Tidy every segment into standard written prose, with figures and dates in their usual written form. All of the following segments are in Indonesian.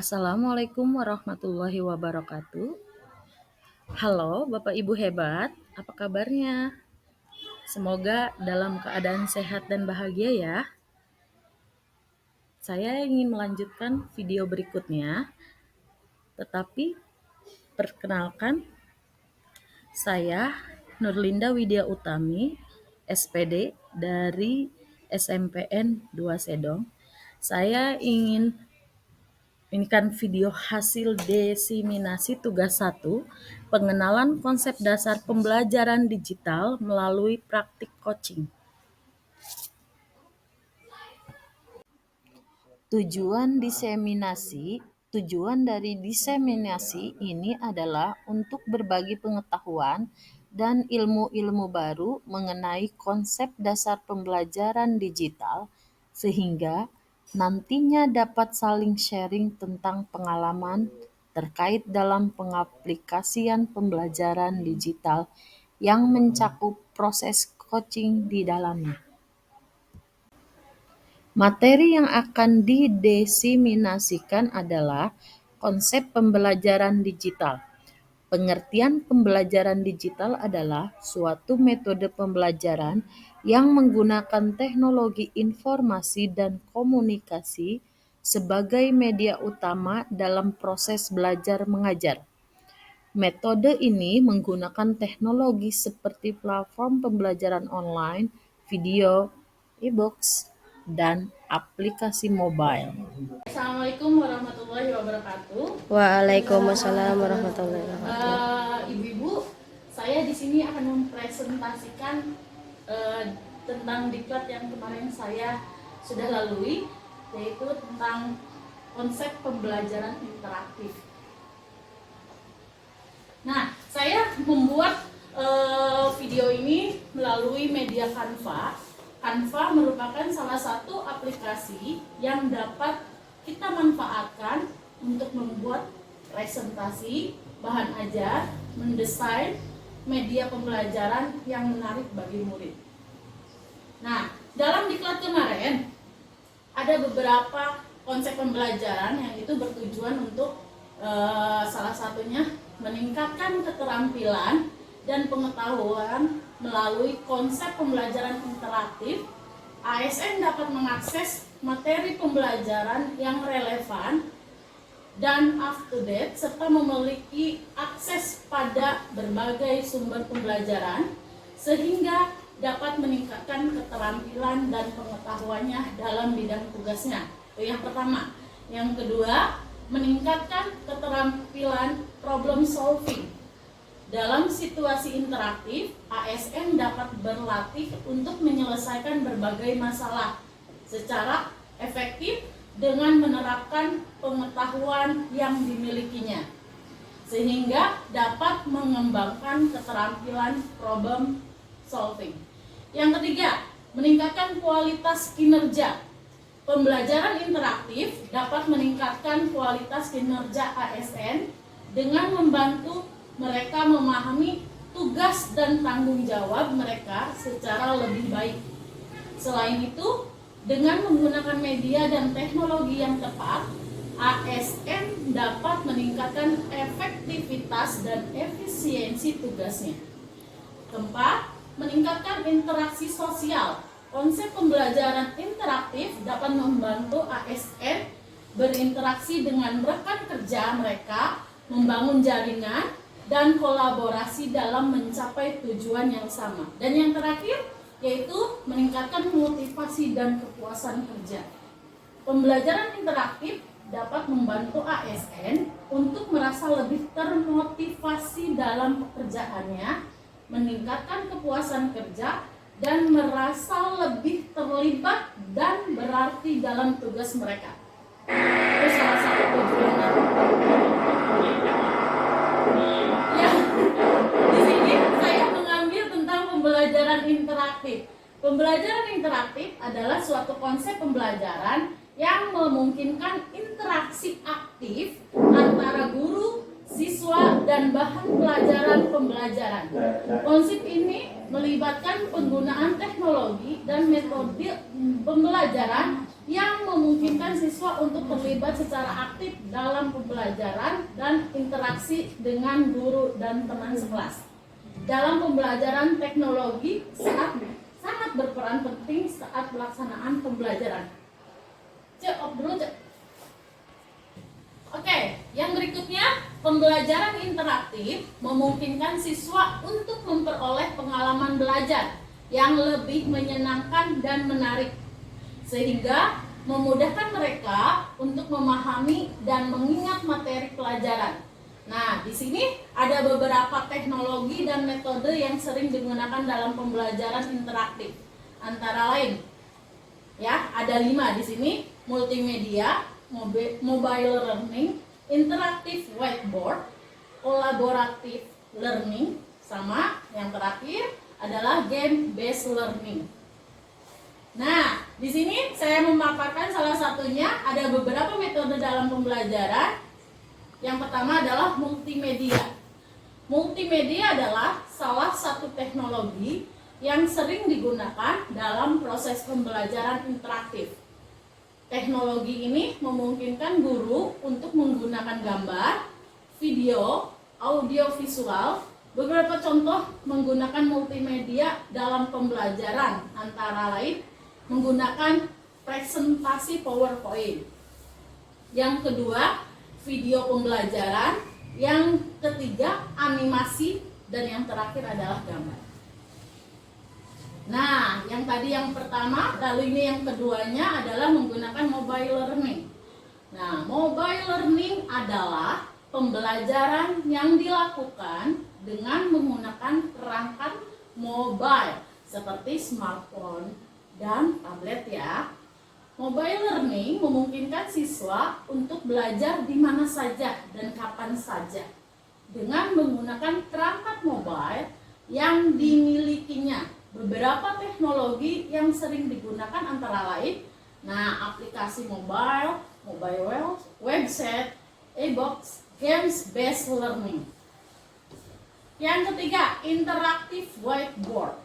Assalamualaikum warahmatullahi wabarakatuh. Halo Bapak Ibu hebat, apa kabarnya? Semoga dalam keadaan sehat dan bahagia ya. Saya ingin melanjutkan video berikutnya, tetapi perkenalkan, saya Nurlinda Widya Utami, SPD dari SMPN 2 Sedong. Saya ingin Ini kan video hasil desiminasi tugas 1, pengenalan konsep dasar pembelajaran digital melalui praktik coaching. Tujuan dari diseminasi ini adalah untuk berbagi pengetahuan dan ilmu-ilmu baru mengenai konsep dasar pembelajaran digital sehingga nantinya dapat saling sharing tentang pengalaman terkait dalam pengaplikasian pembelajaran digital yang mencakup proses coaching di dalamnya. Materi yang akan didesiminasikan adalah konsep pembelajaran digital. Pengertian pembelajaran digital adalah suatu metode pembelajaran yang menggunakan teknologi informasi dan komunikasi sebagai media utama dalam proses belajar mengajar. Metode ini menggunakan teknologi seperti platform pembelajaran online, video, e-books, dan aplikasi mobile. Assalamualaikum warahmatullahi wabarakatuh. Waalaikumsalam warahmatullahi wabarakatuh. Ibu-ibu, saya di sini akan mempresentasikan tentang diklat yang kemarin saya sudah lalui, yaitu tentang konsep pembelajaran interaktif. Nah, saya membuat video ini melalui media Canva. Canva merupakan salah satu aplikasi yang dapat kita manfaatkan untuk membuat presentasi, bahan ajar, mendesain media pembelajaran yang menarik bagi murid. Nah, dalam diklat kemarin ada beberapa konsep pembelajaran yang itu bertujuan untuk salah satunya meningkatkan keterampilan dan pengetahuan melalui konsep pembelajaran interaktif. ASN dapat mengakses materi pembelajaran yang relevan dan up to date serta memiliki akses pada berbagai sumber pembelajaran sehingga dapat meningkatkan keterampilan dan pengetahuannya dalam bidang tugasnya. Itu yang pertama. Yang kedua, meningkatkan keterampilan problem solving. Dalam situasi interaktif, ASN dapat berlatih untuk menyelesaikan berbagai masalah secara efektif dengan menerapkan pengetahuan yang dimilikinya, sehingga dapat mengembangkan keterampilan problem solving. Yang ketiga, meningkatkan kualitas kinerja. Pembelajaran interaktif dapat meningkatkan kualitas kinerja ASN dengan membantu mereka memahami tugas dan tanggung jawab mereka secara lebih baik. Selain itu, dengan menggunakan media dan teknologi yang tepat, ASN dapat meningkatkan efektivitas dan efisiensi tugasnya. Keempat, meningkatkan interaksi sosial. Konsep pembelajaran interaktif dapat membantu ASN berinteraksi dengan rekan kerja mereka, membangun jaringan dan kolaborasi dalam mencapai tujuan yang sama. Dan yang terakhir yaitu meningkatkan motivasi dan kepuasan kerja. Pembelajaran interaktif dapat membantu ASN untuk merasa lebih termotivasi dalam pekerjaannya, meningkatkan kepuasan kerja, dan merasa lebih terlibat dan berarti dalam tugas mereka. Itu salah satu tujuannya. Pembelajaran interaktif. Pembelajaran interaktif adalah suatu konsep pembelajaran yang memungkinkan interaksi aktif antara guru, siswa, siswa dan bahan pembelajaran. Konsep ini melibatkan penggunaan teknologi dan metode pembelajaran yang memungkinkan siswa untuk terlibat secara aktif dalam pembelajaran dan interaksi dengan guru dan teman sekelas. Dalam pembelajaran, teknologi sangat berperan penting saat pelaksanaan pembelajaran. Dulu, Cek. Oke, yang berikutnya, pembelajaran interaktif memungkinkan siswa untuk memperoleh pengalaman belajar yang lebih menyenangkan dan menarik, sehingga memudahkan mereka untuk memahami dan mengingat materi pelajaran. Nah, di sini ada beberapa teknologi dan metode yang sering digunakan dalam pembelajaran interaktif. Antara lain, ya, ada 5 di sini: multimedia, mobile learning, interactive whiteboard, collaborative learning, sama yang terakhir adalah game based learning. Nah, di sini saya memaparkan salah satunya. Ada beberapa metode dalam pembelajaran. Yang pertama adalah multimedia. Multimedia adalah salah satu teknologi yang sering digunakan dalam proses pembelajaran interaktif. Teknologi ini memungkinkan guru untuk menggunakan gambar, video, audio visual. Beberapa contoh menggunakan multimedia dalam pembelajaran antara lain menggunakan presentasi PowerPoint. Yang kedua, video pembelajaran. Yang ketiga, animasi. Dan yang terakhir adalah gambar. Nah, yang tadi yang pertama, lalu ini yang keduanya adalah menggunakan mobile learning. Nah, mobile learning adalah pembelajaran yang dilakukan dengan menggunakan perangkat mobile seperti smartphone dan tablet ya. Mobile learning memungkinkan siswa untuk belajar di mana saja dan kapan saja dengan menggunakan perangkat mobile yang dimilikinya. Beberapa teknologi yang sering digunakan antara lain, aplikasi mobile website, e-box, games based learning. Yang ketiga, interactive whiteboard.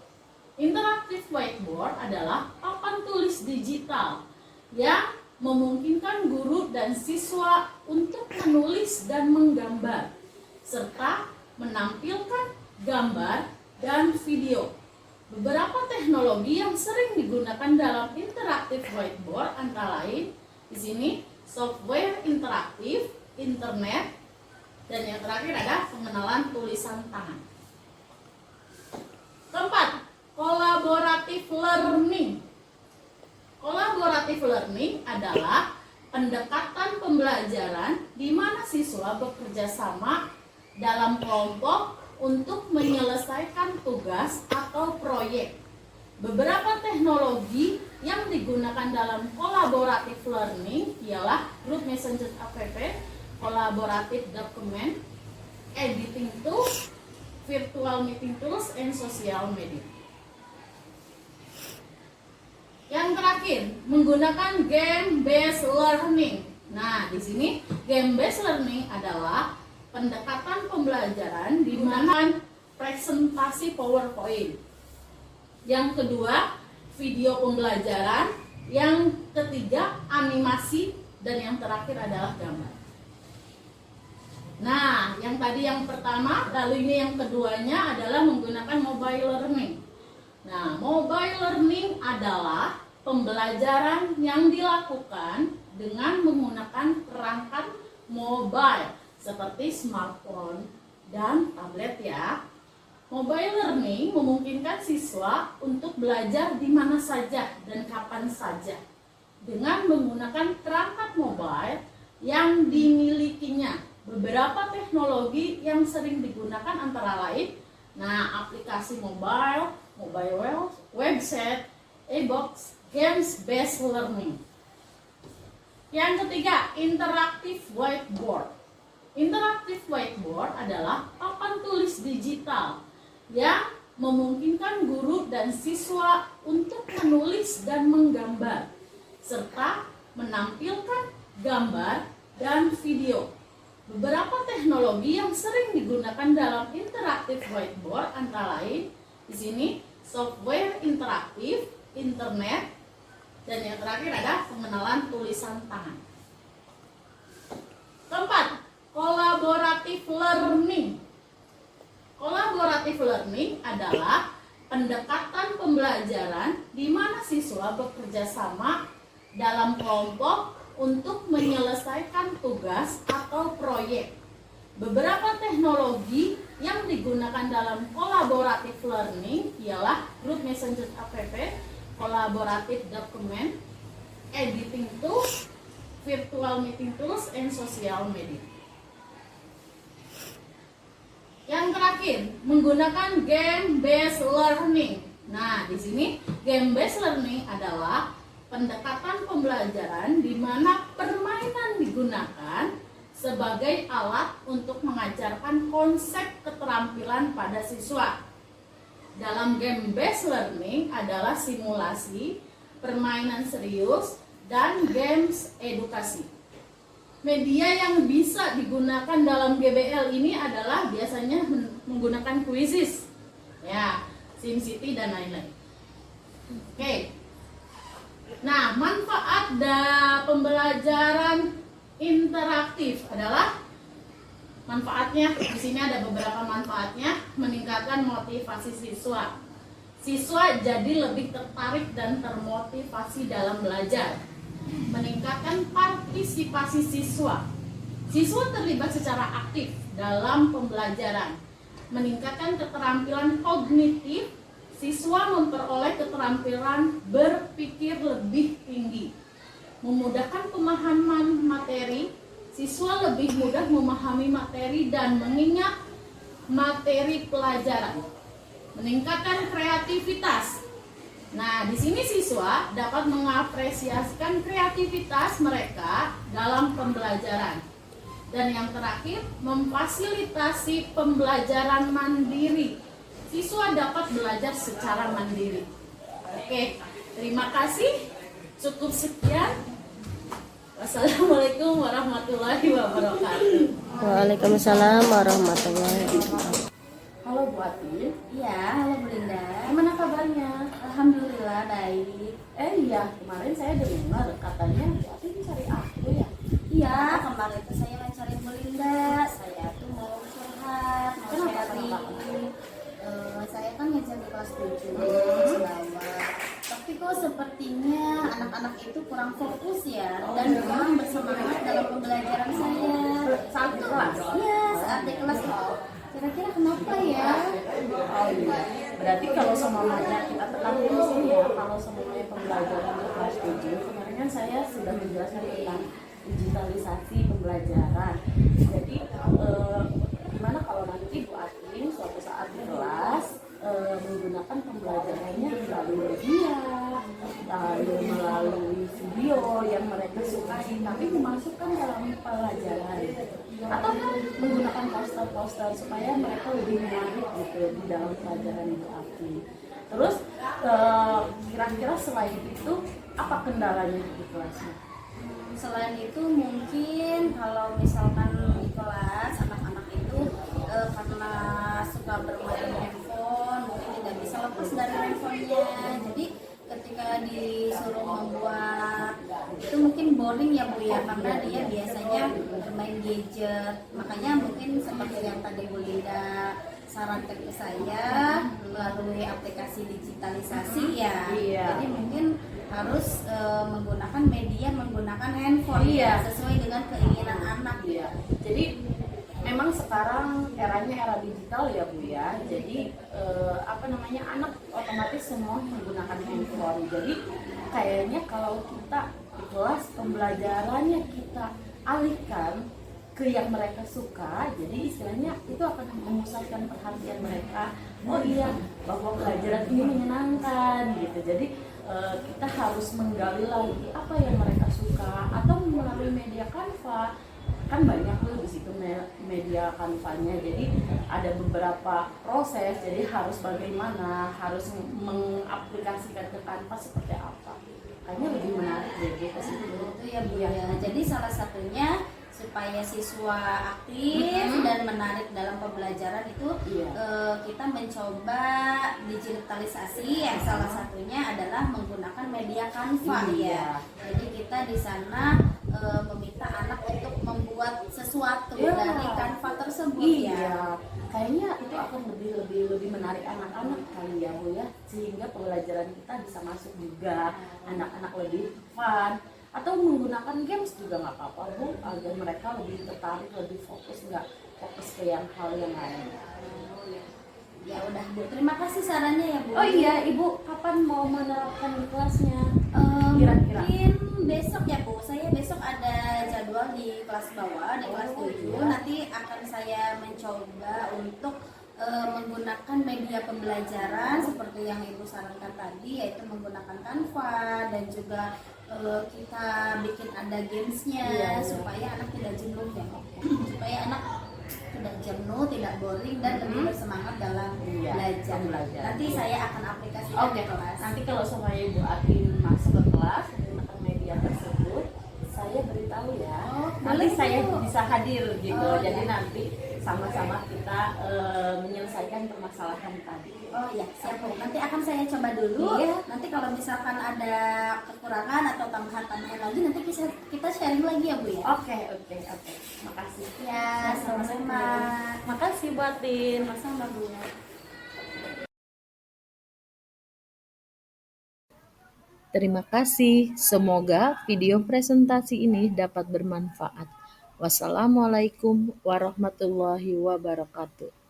Interactive whiteboard adalah papan tulis digital yang memungkinkan guru dan siswa untuk menulis dan menggambar serta menampilkan gambar dan video. Beberapa teknologi yang sering digunakan dalam interactive whiteboard antara lain di sini software interaktif, internet, dan yang terakhir ada pengenalan tulisan tangan. Keempat, collaborative learning. Collaborative learning adalah pendekatan pembelajaran di mana siswa bekerja sama dalam kelompok untuk menyelesaikan tugas atau proyek. Beberapa teknologi yang digunakan dalam collaborative learning ialah group messenger app, collaborative document, editing tools, virtual meeting tools, and social media. Yang terakhir, menggunakan game based learning. Nah, di sini game based learning adalah pendekatan pembelajaran di mana presentasi PowerPoint. Yang kedua, video pembelajaran. Yang ketiga, animasi. Dan yang terakhir adalah gambar. Nah, yang tadi yang pertama, lalu ini yang keduanya adalah menggunakan mobile learning. Nah, mobile learning adalah pembelajaran yang dilakukan dengan menggunakan perangkat mobile seperti smartphone dan tablet ya. Mobile learning memungkinkan siswa untuk belajar di mana saja dan kapan saja dengan menggunakan perangkat mobile yang dimilikinya. Beberapa teknologi yang sering digunakan antara lain, aplikasi mobile website, e-box, games based learning. Yang ketiga, interactive whiteboard. Interactive whiteboard adalah papan tulis digital yang memungkinkan guru dan siswa untuk menulis dan menggambar serta menampilkan gambar dan video. Beberapa teknologi yang sering digunakan dalam interaktif whiteboard antara lain di sini software interaktif, internet, dan yang terakhir ada pengenalan tulisan tangan. Keempat, kolaboratif learning. Kolaboratif learning adalah pendekatan pembelajaran di mana siswa bekerja sama dalam kelompok untuk menyelesaikan tugas atau proyek. Beberapa teknologi yang digunakan dalam kolaboratif learning ialah group messenger app, kolaboratif dokumen, editing tools, virtual meeting tools, and social media. Yang terakhir, menggunakan game based learning. Nah, di sini game based learning adalah pendekatan pembelajaran di mana permainan digunakan sebagai alat untuk mengajarkan konsep keterampilan pada siswa. Dalam game based learning adalah simulasi, permainan serius, dan games edukasi. Media yang bisa digunakan dalam GBL ini adalah biasanya menggunakan quizzes, ya, SimCity dan lain-lain. Oke. Nah, manfaat dari pembelajaran interaktif adalah manfaatnya. Di sini ada beberapa manfaatnya: meningkatkan motivasi siswa. Siswa jadi lebih tertarik dan termotivasi dalam belajar. Meningkatkan partisipasi siswa. Siswa terlibat secara aktif dalam pembelajaran. Meningkatkan keterampilan kognitif. Siswa memperoleh keterampilan berpikir lebih tinggi. Memudahkan pemahaman materi. Siswa lebih mudah memahami materi dan mengingat materi pelajaran. Meningkatkan kreativitas. Nah, di sini siswa dapat mengapresiasikan kreativitas mereka dalam pembelajaran. Dan yang terakhir, memfasilitasi pembelajaran mandiri. Siswa dapat belajar secara mandiri. Oke, terima kasih. Cukup sekian. Wassalamualaikum warahmatullahi wabarakatuh. Waalaikumsalam warahmatullahi wabarakatuh. Halo Bu Atin. Iya, halo Bu Linda. Gimana kabarnya? Alhamdulillah baik. Iya, kemarin saya dengar katanya Bu Atin cari aku ya. Iya, kemarin itu saya mencari Bu Linda. Saya tuh mau curhat, mau Kenapa? sharing. Saya kan ngajar di kelas 7 kelas bawah. Tapi kok sepertinya anak-anak itu kurang fokus ya dan kurang bersemangat dalam pembelajaran saya. Saat di kelas. Iya, saat di kelas. Kira-kira kenapa ya? Oh iya. Berarti kalau semuanya kita tekankan di sini ya, kalau semuanya pembelajaran di kelas 7, kemarin kan saya sudah menjelaskan tentang digitalisasi pembelajaran. Jadi gimana kalau nanti Bu Atin suatu saat di kelas menggunakan pembelajarannya melalui media, lalu melalui video yang mereka sukai, tapi dimasukkan dalam pelajaran, atau menggunakan poster-poster supaya mereka lebih menarik gitu di dalam pelajaran Bu Atin. Terus kira-kira selain itu apa kendalanya di kelasnya? Selain itu mungkin kalau misalkan di kelas anak-anak itu karena suka bermain handphone mungkin tidak bisa lepas dari handphonenya. Jadi ketika disuruh membuat itu mungkin boring ya Bu ya, karena dia biasanya bermain gadget. Makanya mungkin seperti yang tadi Bu Linda sarankan ke saya melalui aplikasi digitalisasi ya. Iya. Jadi mungkin harus menggunakan media, menggunakan handphone Iya. ya, sesuai dengan keinginan anak. Iya. Jadi memang sekarang eranya era digital ya Bu ya. Jadi anak otomatis semua menggunakan handphone. Jadi kayaknya kalau kita di kelas pembelajarannya kita alihkan ke yang mereka suka, jadi istilahnya itu akan memusatkan perhatian mereka. Oh iya, bahwa pelajaran ini menyenangkan gitu. Jadi kita harus menggali lagi apa yang mereka suka, atau melalui media Canva. Kan banyak tuh di situ media Canva-nya. Jadi ada beberapa proses. Jadi harus bagaimana, harus mengaplikasikan ke Canva seperti apa. Kayaknya lebih menarik deh ke situ. Itu ya Bu ya. Jadi salah satunya supaya siswa aktif dan menarik dalam pembelajaran itu Iya. kita mencoba digitalisasi yang salah satunya adalah menggunakan media Canva Iya. ya. Jadi kita di sana meminta anak untuk membuat sesuatu Iya. dari Canva tersebut ya. Iya, kayaknya itu akan lebih menarik anak-anak kali ya Bu ya, sehingga pembelajaran kita bisa masuk juga, anak-anak lebih fun, atau menggunakan games juga nggak apa-apa Bu, agar mereka lebih tertarik, lebih fokus, nggak fokus ke yang hal yang lain. Ya udah Bu, terima kasih sarannya ya Bu. Oh iya, Ibu kapan mau menerapkan di kelasnya? Eh, Kira-kira. mungkin besok ya Bu, saya besok ada jadwal di kelas bawah, di kelas 7. iya. Nanti akan saya mencoba untuk menggunakan media pembelajaran seperti yang Ibu sarankan tadi, yaitu menggunakan Canva dan juga kita bikin ada gamesnya Iya. supaya anak tidak jenuh ya, supaya anak tidak jenuh, tidak boring dan lebih bersemangat dalam Iya, belajar. belajar. Nanti saya akan aplikasikan Oke, di kelas. nanti kalau semuanya Ibu Atin masuk ke kelas menggunakan media tersebut, saya beritahu ya. Oh, Nanti boleh, saya Bu. bisa hadir gitu. Oh, Jadi iya. nanti sama-sama kita menyelesaikan permasalahan tadi. Oh iya, siap Bu. Nanti akan saya coba dulu. Iya. Nanti kalau misalkan ada kekurangan atau tambahan-tambahan lagi, nanti kita sharing lagi ya Bu ya. Oke. Makasih. Ya, sama-sama. Makasih Bu Atin. Sama-sama Bu. Terima kasih. Semoga video presentasi ini dapat bermanfaat. Wassalamualaikum warahmatullahi wabarakatuh.